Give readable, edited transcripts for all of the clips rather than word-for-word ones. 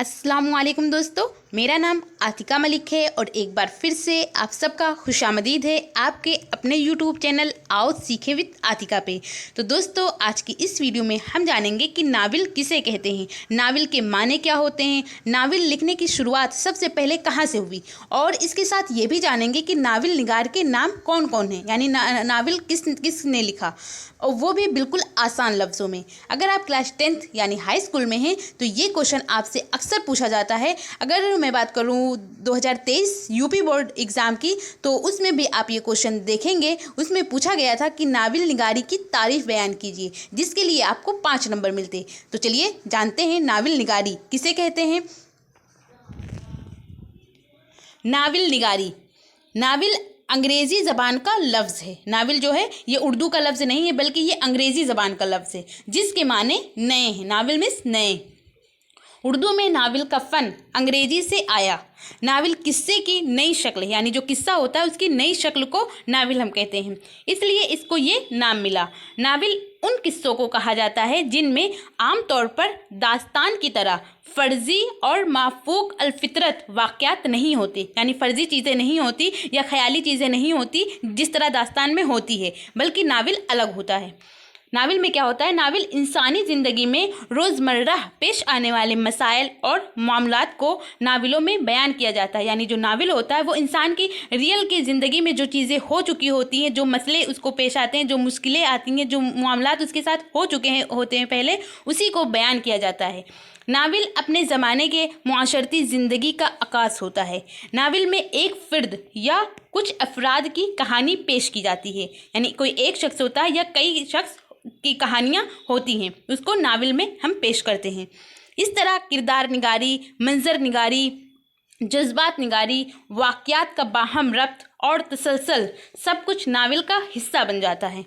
अस्सलामुअलैकुम दोस्तों, मेरा नाम आतिका मलिक है और एक बार फिर से आप सबका खुशामदीद है आपके अपने यूट्यूब चैनल आओ सीखे विद आतिका पे। तो दोस्तों, आज की इस वीडियो में हम जानेंगे कि नावल किसे कहते हैं, नावल के माने क्या होते हैं, नावल लिखने की शुरुआत सबसे पहले कहाँ से हुई, और इसके साथ ये भी जानेंगे कि नावल निगार के नाम कौन कौन हैं, यानी नावल किसने लिखा, और वो भी बिल्कुल आसान लफ्ज़ों में। अगर आप क्लास 10th यानी हाई स्कूल में हैं तो ये क्वेश्चन आपसे अक्सर पूछा जाता है। अगर मैं बात करूँ 2023 यूपी बोर्ड एग्ज़ाम की, तो उसमें भी आप ये क्वेश्चन देखेंगे। उसमें पूछा गया था कि नावल निगारी की तारीफ़ बयान कीजिए, जिसके लिए आपको 5 नंबर मिलते। तो चलिए जानते हैं नावल निगारी किसे कहते हैं। नावल निगारी, नावल अंग्रेज़ी ज़बान का लफ्ज़ है। नावल जो है ये उर्दू का लफ्ज़ नहीं है, बल्कि ये अंग्रेज़ी ज़बान का लफ्ज़ है, जिसके माने नए हैं। नावल मीन्स नए। उर्दू में नावल का फ़न अंग्रेज़ी से आया। नावल किस्से की नई शक्ल है, यानी जो किस्सा होता है उसकी नई शक्ल को नावल हम कहते हैं, इसलिए इसको ये नाम मिला। नावल उन किस्सों को कहा जाता है जिनमें आमतौर पर दास्तान की तरह फ़र्ज़ी और माफ़ूक अलफ़ितरत वाक़यात नहीं होते, यानी फ़र्ज़ी चीज़ें नहीं होती या ख़याली चीज़ें नहीं होती जिस तरह दास्तान में होती है, बल्कि नावल अलग होता है। नावल में क्या होता है, नावल इंसानी ज़िंदगी में रोज़मर्रा पेश आने वाले मसाइल और मामलात को नावलों में बयान किया जाता है। यानी जो नावल होता है वो इंसान की रियल की ज़िंदगी में जो चीज़ें हो चुकी होती हैं, जो मसले उसको पेश आते हैं, जो मुश्किलें आती हैं, जो मामलात उसके साथ हो चुके हैं होते हैं पहले, उसी को बयान किया जाता है। नावल अपने ज़माने के मुआशरती ज़िंदगी का अक्कास होता है। नावल में एक फ़र्द या कुछ अफराद की कहानी पेश की जाती है, यानी कोई एक शख्स होता है या कई शख्स की कहानियाँ होती हैं, उसको नावल में हम पेश करते हैं। इस तरह किरदार निगारी, मंजर निगारी, जज्बात निगारी, वाक़यात का बाहम रब्त और तसलसल सब कुछ नावल का हिस्सा बन जाता है।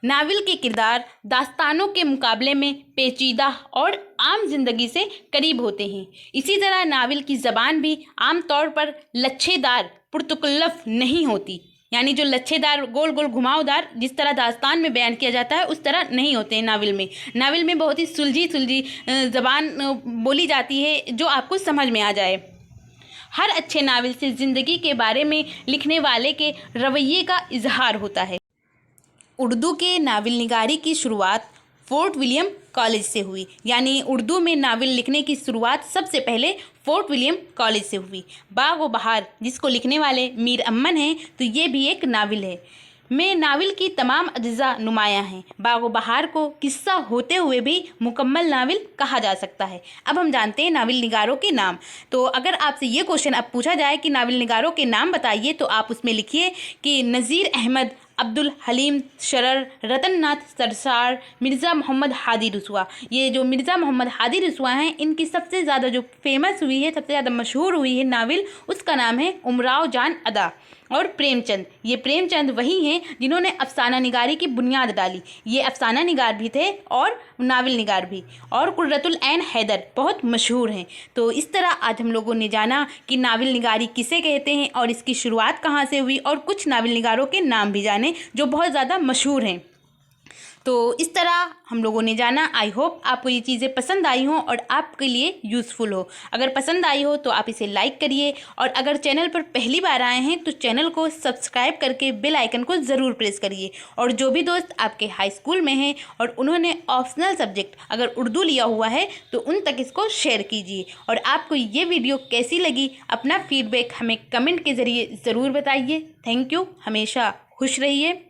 नावल के किरदार दास्तानों के मुकाबले में पेचीदा और आम जिंदगी से करीब होते हैं। इसी तरह नावल की ज़बान भी आमतौर पर लच्छेदार पुरतकल्लफ नहीं होती, यानी जो लच्छेदार गोल गोल घुमावदार जिस तरह दास्तान में बयान किया जाता है उस तरह नहीं होते हैं नावल में। नावल में बहुत ही सुलझी ज़बान बोली जाती है जो आपको समझ में आ जाए। हर अच्छे नावल से ज़िंदगी के बारे में लिखने वाले के रवैये का इजहार होता है। उर्दू के नावल निगारी की शुरुआत फोर्ट विलियम कॉलेज से हुई, यानी उर्दू में नावल लिखने की शुरुआत सबसे पहले फोर्ट विलियम कॉलेज से हुई। बाग व बहार, जिसको लिखने वाले मीर अमन हैं, तो ये भी एक नावल है। में नावल की तमाम अज्जा नुमायाँ हैं। बाग व बहार को किस्सा होते हुए भी मुकम्मल नावल कहा जा सकता है। अब हम जानते हैं नावल निगारों के नाम। तो अगर आपसे ये क्वेश्चन अब पूछा जाए कि नावल निगारों के नाम बताइए, तो आप उसमें लिखिए कि नज़ीर अहमद, अब्दुल हलीम शरर, रतन नाथ सरसार, मिर्ज़ा मोहम्मद हादी रसवा। ये जो मिर्ज़ा मोहम्मद हादी रसवा हैं, इनकी सबसे ज़्यादा जो फेमस हुई है, सबसे ज़्यादा मशहूर हुई है नावल, उसका नाम है उमराव जान अदा। और प्रेमचंद, ये प्रेमचंद वही हैं जिन्होंने अफसाना निगारी की बुनियाद डाली। ये अफसाना निगार भी थे और नावल निगार भी। और कुर्रतुल ऐन हैदर बहुत मशहूर हैं। तो इस तरह आज हम लोगों ने जाना कि नावल निगारी किसे कहते हैं और इसकी शुरुआत कहाँ से हुई, और कुछ नावल निगारों के नाम भी जाने जो बहुत ज़्यादा मशहूर हैं। तो इस तरह हम लोगों ने जाना। आई होप आपको ये चीज़ें पसंद आई हों और आपके लिए यूज़फुल हो। अगर पसंद आई हो तो आप इसे लाइक करिए, और अगर चैनल पर पहली बार आए हैं तो चैनल को सब्सक्राइब करके बेल आइकन को ज़रूर प्रेस करिए। और जो भी दोस्त आपके हाई स्कूल में हैं और उन्होंने ऑप्शनल सब्जेक्ट अगर उर्दू लिया हुआ है तो उन तक इसको शेयर कीजिए। और आपको ये वीडियो कैसी लगी, अपना फीडबैक हमें कमेंट के ज़रिए ज़रूर बताइए। Thank you. हमेशा खुश रहिए।